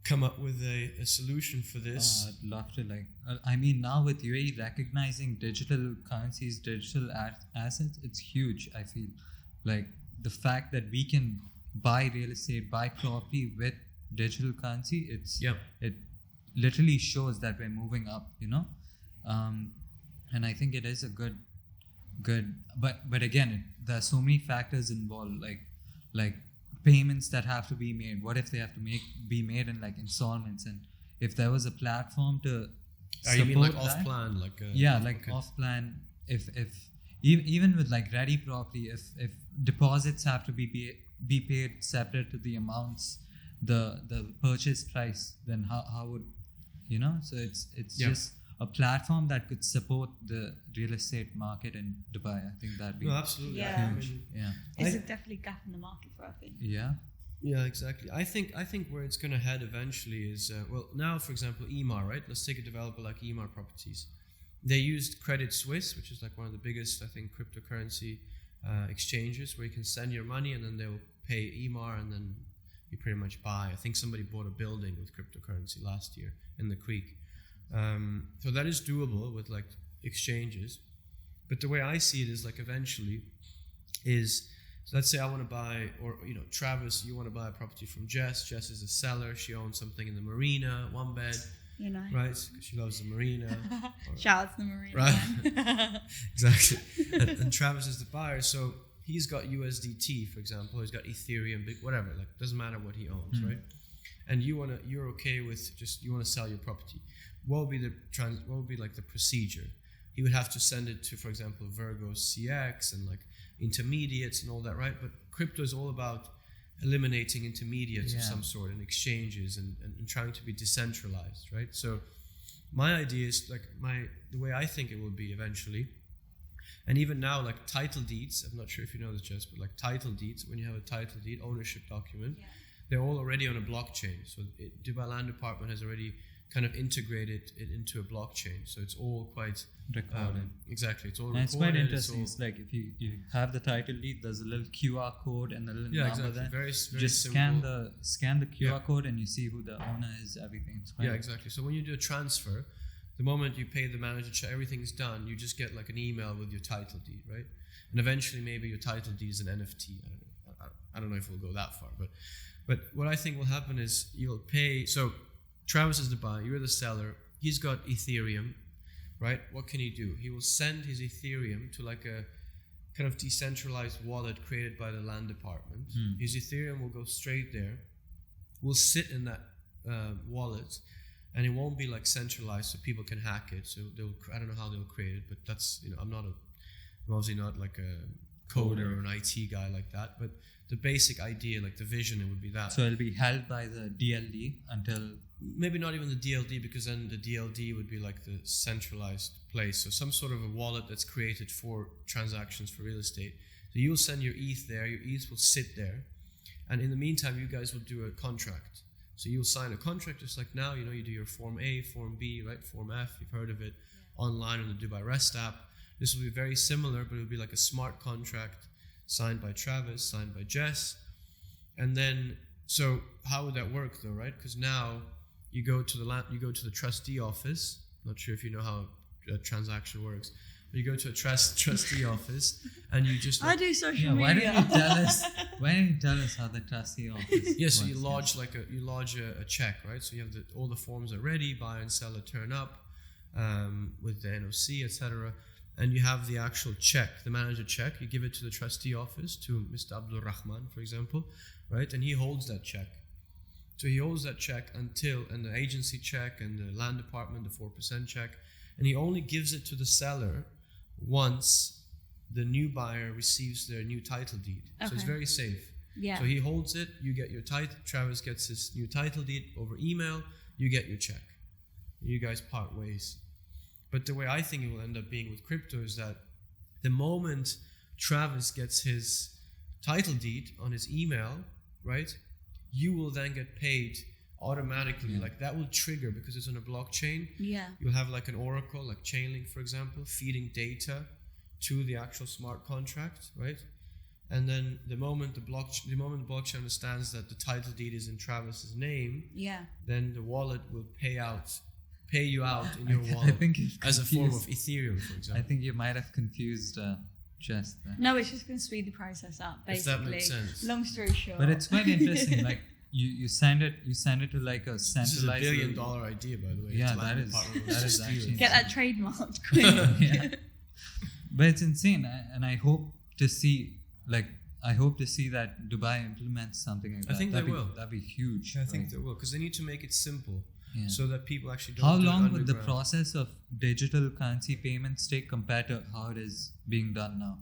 come up with a solution for this. I'd love to now with UAE recognizing digital currencies, digital assets, it's huge. I feel like the fact that we can buy real estate, buy property with digital currency, it literally shows that we're moving up, and I think it is a good, but again, there are so many factors involved, like payments that have to be made. What if they have to be made in like installments? And if there was a platform to support you mean like that, off plan, off plan. If even with like ready property, if deposits have to be paid separate to the amounts, the purchase price, then how would So it's just a platform that could support the real estate market in Dubai. I think that'd be absolutely. Yeah. huge. Yeah. It's a definitely gap in the market for, I think. Yeah. Yeah, exactly. I think where it's going to head eventually is now, for example, Emaar, right? Let's take a developer like Emaar Properties. they used Credit Suisse, which is like one of the biggest, I think, cryptocurrency exchanges, where you can send your money and then they'll pay EMAR and then you pretty much buy. I think somebody bought a building with cryptocurrency last year in the Creek. So that is doable with like exchanges. But the way I see it is like eventually is, so let's say I want to buy, or Travis, you want to buy a property from Jess. Jess is a seller. She owns something in the marina, one bed. Right? Because she loves the marina. Shout out to the marina. Right? Exactly. And Travis is the buyer. So he's got USDT, for example. He's got Ethereum, whatever. Like, doesn't matter what he owns, right? And you're okay with you want to sell your property. What would be like the procedure? He would have to send it to, for example, Virgo CX and like intermediates and all that, right? But crypto is all about eliminating intermediates of some sort and exchanges and trying to be decentralized, right? So my idea is like the way I think it will be eventually, and even now, like title deeds, I'm not sure if you know this, Jess, but like title deeds, when you have a title deed, ownership document, they're all already on a blockchain. So Dubai Land Department has already kind of integrated it into a blockchain. So it's all quite recorded. Exactly, it's all and recorded. It's quite interesting. It's like if you have the title deed, there's a little QR code and a little number there. Very just simple. scan the QR code and you see who the owner is, everything. It's quite exactly. So when you do a transfer, the moment you pay the manager check, everything's done. You just get like an email with your title deed, right? And eventually maybe your title deed is an NFT. I don't know if we'll go that far, but what I think will happen is you'll pay. So Travis is the buyer, you're the seller. He's got Ethereum, right? What can he do? He will send his Ethereum to like a kind of decentralized wallet created by the land department. His Ethereum will go straight there, will sit in that wallet, and it won't be like centralized so people can hack it. So I don't know how they'll create it, but that's, I'm obviously not like a coder or an IT guy like that, but the basic idea, like the vision, it would be that. So it'll be held by the DLD until... Maybe not even the DLD, because then the DLD would be like the centralized place. So some sort of a wallet that's created for transactions for real estate. So you'll send your ETH there, your ETH will sit there. And in the meantime, you guys will do a contract. So you'll sign a contract just like now, you do your Form A, Form B, right? Form F, you've heard of it, online on the Dubai REST app. This will be very similar, but it will be like a smart contract signed by Travis, signed by Jess. And then, so how would that work though, right? Because now you go to the trustee office. Not sure if you know how a transaction works. But you go to a trustee office and you just... I do social media. Why don't you tell us how the trustee office Yes, so you lodge a check, right? So you have all the forms are ready, buyer and seller turn up with the NOC, etc. And you have the actual check, the manager check. You give it to the trustee office, to Mr. Abdul Rahman, for example, right? And he holds that check. So he holds that check and the agency check and the land department, the 4% check, and he only gives it to the seller once the new buyer receives their new title deed. Okay. So it's very safe. Yeah. So he holds it, you get your title, Travis gets his new title deed over email, you get your check. You guys part ways. But the way I think it will end up being with crypto is that the moment Travis gets his title deed on his email, right, you will then get paid automatically. Like that will trigger because it's on a blockchain. Yeah. You'll have like an oracle, like Chainlink, for example, feeding data to the actual smart contract, right? And then the moment the blockchain understands that the title deed is in Travis's name, then the wallet will pay you out in your wallet as a form of Ethereum, for example. I think you might have confused Jess there. No, it's just going to speed the process up, basically. If that makes sense. Long story short. But it's quite interesting. Like you send it to like a centralized... This is $1 billion idea, by the way. Yeah, that is actually... Get that trademarked quick. But it's insane, and I hope to see that Dubai implements something like that. I think they will. That'd be huge. I think they will, because they need to make it simple. Yeah. So that people actually don't. How long would the process of digital currency payments take compared to how it is being done now?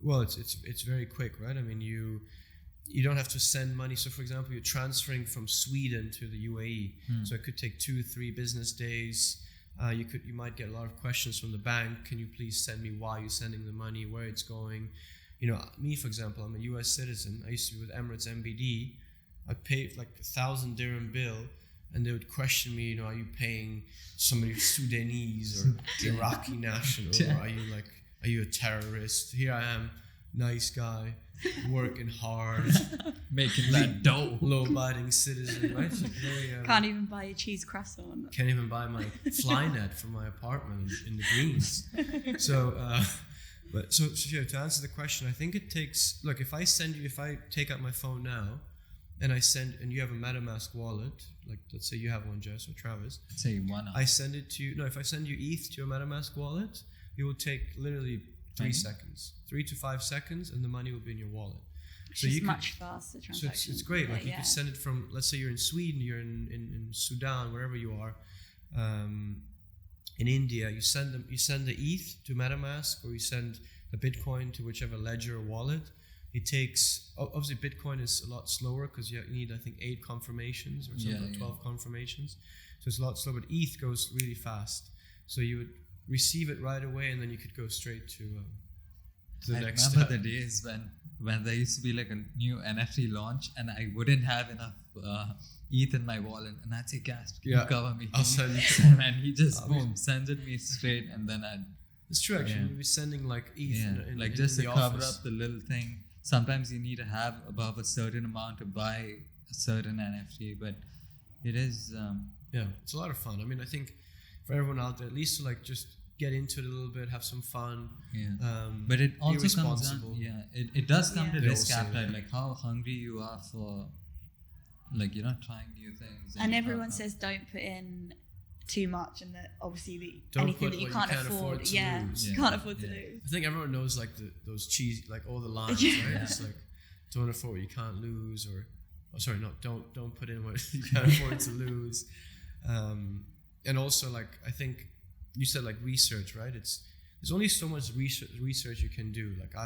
Well, it's very quick, right? I mean, you don't have to send money. So, for example, you're transferring from Sweden to the UAE, so it could take 2-3 business days. You might get a lot of questions from the bank. Can you please send me why you're sending the money, where it's going? Me, for example, I'm a US citizen. I used to be with Emirates MBD. I paid like 1,000 dirham bill and they would question me, are you paying somebody Sudanese or Iraqi national, or are you a terrorist? Here I am, nice guy, working hard, making that dough, law-abiding citizen, right? So very, can't even buy a cheese croissant. Can't even buy my fly net for my apartment in the Greens. So, so to answer the question, I think it takes. Look, if I take out my phone now, and you have a MetaMask wallet, like let's say you have one, Jess or Travis. Let's say one. I send it to you. No, if I send you ETH to your MetaMask wallet, it will take literally 3 seconds, 3 to 5 seconds, and the money will be in your wallet. So you much faster transaction. So it's great. Like you could send it from, let's say you're in Sweden, you're in Sudan, wherever you are, in India. You send the ETH to MetaMask, or you send the Bitcoin to whichever ledger or wallet. It takes, obviously Bitcoin is a lot slower because you need, I think, 8 confirmations or something, 12 confirmations. So it's a lot slower, but ETH goes really fast. So you would receive it right away, and then you could go straight to the next step. I remember the days when there used to be like a new NFT launch, and I wouldn't have enough ETH in my wallet, and I'd say, "Gas, can you cover me?" I'll send you. And he just sends it me straight, and then It's true, actually. You'll be sending like ETH in just the to cover office. up the little thing. Sometimes you need to have above a certain amount to buy a certain NFT, but it is. It's a lot of fun. I mean, I think for everyone out there, at least to like just get into it a little bit, have some fun. Yeah. But it also comes down. Yeah, it does come to risk appetite, like how hungry you are for, like trying new things. And everyone says don't put in too much, and that obviously don't anything that you can't afford to lose. You can't afford to lose. I think everyone knows like those cheesy, like all the lines, right? It's like don't afford what you can't lose, or don't put in what you can't afford to lose. And also, like, I think you said like research, right? There's only so much research you can do. Like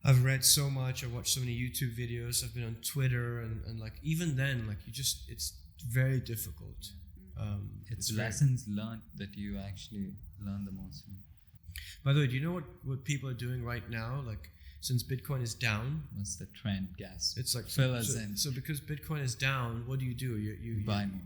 I've read so much, I've watched so many YouTube videos, I've been on Twitter, and like even then, like it's very difficult. It's lessons learned that you actually learn the most from. By the way, do you know what people are doing right now? Like, since Bitcoin is down, what's the trend, Gas? It's like fill us in. So because Bitcoin is down, what do? You buy more.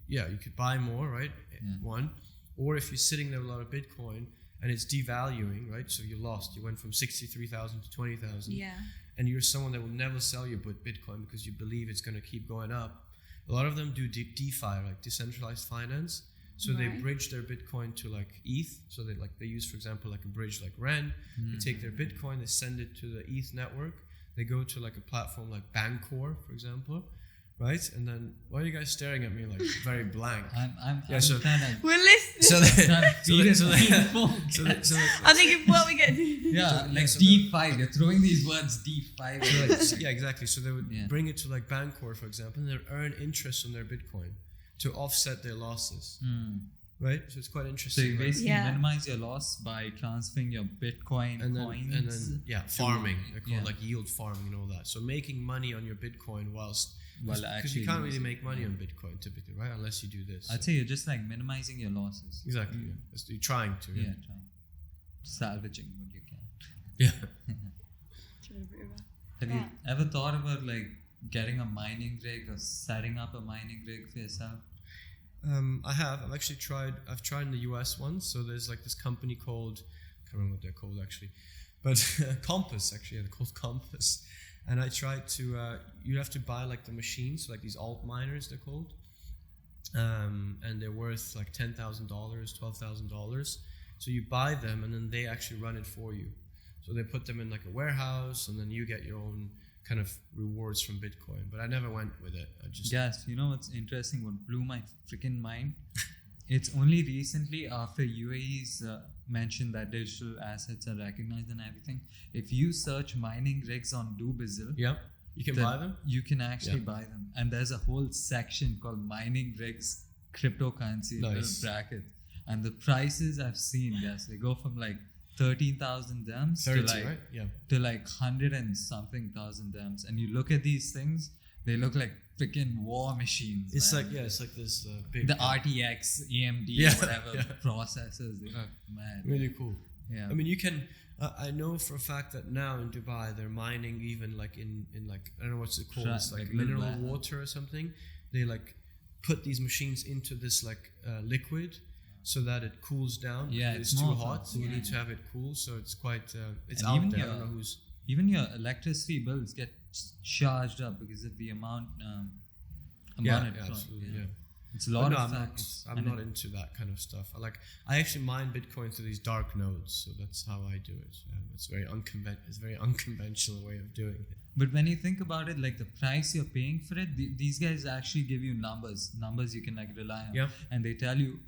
Yeah, you could buy more, right? Yeah. One, or if you're sitting there with a lot of Bitcoin and it's devaluing, right? So you lost. You went from 63,000 to 20,000. Yeah. And you're someone that will never sell your Bitcoin because you believe it's going to keep going up. A lot of them do DeFi, like decentralized finance. So they bridge their Bitcoin to like ETH. So they use, for example, like a bridge like Ren. They take their Bitcoin, they send it to the ETH network. They go to like a platform like Bancor, for example, right? And then why are you guys staring at me like very blank? I'm so trying to. We're listening. I think what we get. D5. You're throwing these words D5. Yeah, exactly. So they would bring it to like Bancor, for example, and they'd earn interest on their Bitcoin to offset their losses. Right? So it's quite interesting. So you basically minimize your loss by transferring your Bitcoin coins. And then farming. They're called like yield farming and all that. So making money on your Bitcoin because you can't really make money on Bitcoin typically, right? Unless you do this. I'd say you're just like minimizing your losses. Exactly. Yeah. You're trying to. Yeah, trying. Salvaging what you can. Yeah. Have you ever thought about like getting a mining rig or setting up a mining rig for yourself? I have. I've tried in the US once. So there's like this company called, I can't remember what they're called actually, but Compass actually. They're called Compass. And I tried to, you have to buy like the machines, like these alt miners they're called. And they're worth like $10,000, $12,000. So you buy them and then they actually run it for you. So they put them in like a warehouse and then you get your own kind of rewards from Bitcoin. But I never went with it. Yes, you know what's interesting? What blew my freaking mind? It's only recently after UAE's mentioned that digital assets are recognized and everything. If you search mining rigs on Dubizzle, you can buy them. You can actually buy them, and there's a whole section called mining rigs, cryptocurrency little bracket, and the prices I've seen, yes, they go from like 13,000 dirhams to like 100 and something thousand dirhams, and you look at these things, they look like freaking war machines. It's like it's like this big RTX, AMD, whatever processors. They look mad. Really cool. Yeah. I mean, you can. I know for a fact that now in Dubai they're mining even like in like I don't know what's it called. It's like mineral water or something. They like put these machines into this like liquid so that it cools down. Yeah, it's it's too more hot, so you Yeah. need to have it cool. So it's quite it's And out even there. I your- don't know who's. Even your electricity bills get charged up because of the amount Yeah, it costs. absolutely. Yeah. Yeah. It's a But lot no, of I'm not. factors. I'm And not into that kind of stuff. I actually mine Bitcoin through these dark nodes, so that's how I do it. It's very It's a very unconventional way of doing it. But when you think about it, like the price you're paying for it, these guys actually give you numbers you can like rely on. Yeah. And they tell you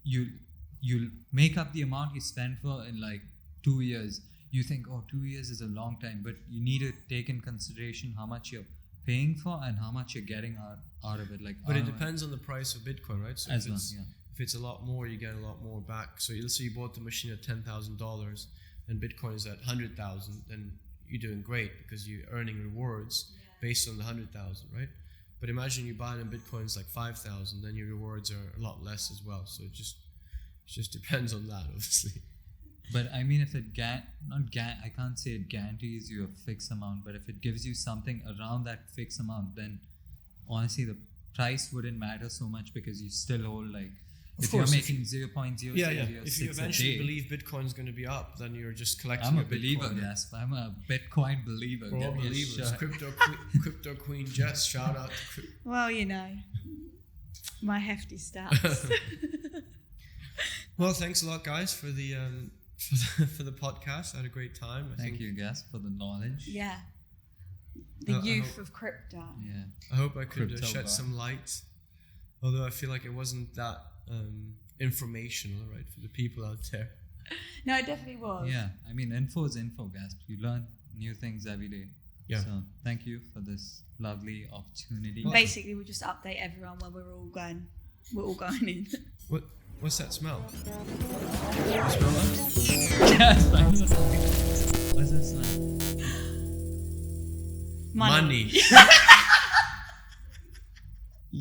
you'll make up the amount you spend for in like 2 years. You think, 2 years is a long time, but you need to take in consideration how much you're paying for and how much you're getting out of it. Like, But it depends on the price of Bitcoin, right? So As if well, it's, yeah. if it's a lot more, you get a lot more back. So let's say you bought the machine at $10,000 and Bitcoin is at 100,000, then you're doing great because you're earning rewards based on the 100,000, right? But imagine you buy it in Bitcoins like 5,000, then your rewards are a lot less as well. So it just depends on that, obviously. But I mean, if it I can't say it guarantees you a fixed amount, but if it gives you something around that fixed amount, then honestly the price wouldn't matter so much because you still hold like, if you're course, making 0.006 If you eventually a day, believe Bitcoin's going to be up, then you're just collecting. I'm a your believer, Bitcoin. yes. I'm a Bitcoin believer. We're all Give me a believers. shot. Crypto Queen Jess, shout out to Well, my hefty stats. Well, thanks a lot, guys, for the for the podcast. I had a great time. I Thank think, you, guys, for the knowledge. Yeah. The I youth hope- of crypto. Yeah. I hope I could Crypto shed bar. some light. Although I feel like it wasn't that informational, right, for the people out there. No, it definitely was. Yeah. I mean, info is info, guys. You learn new things every day. Yeah. So thank you for this lovely opportunity. Basically, we'll just update everyone when we're all going in. What's that smell? Yes, I know something. What's this, man? Money. Money.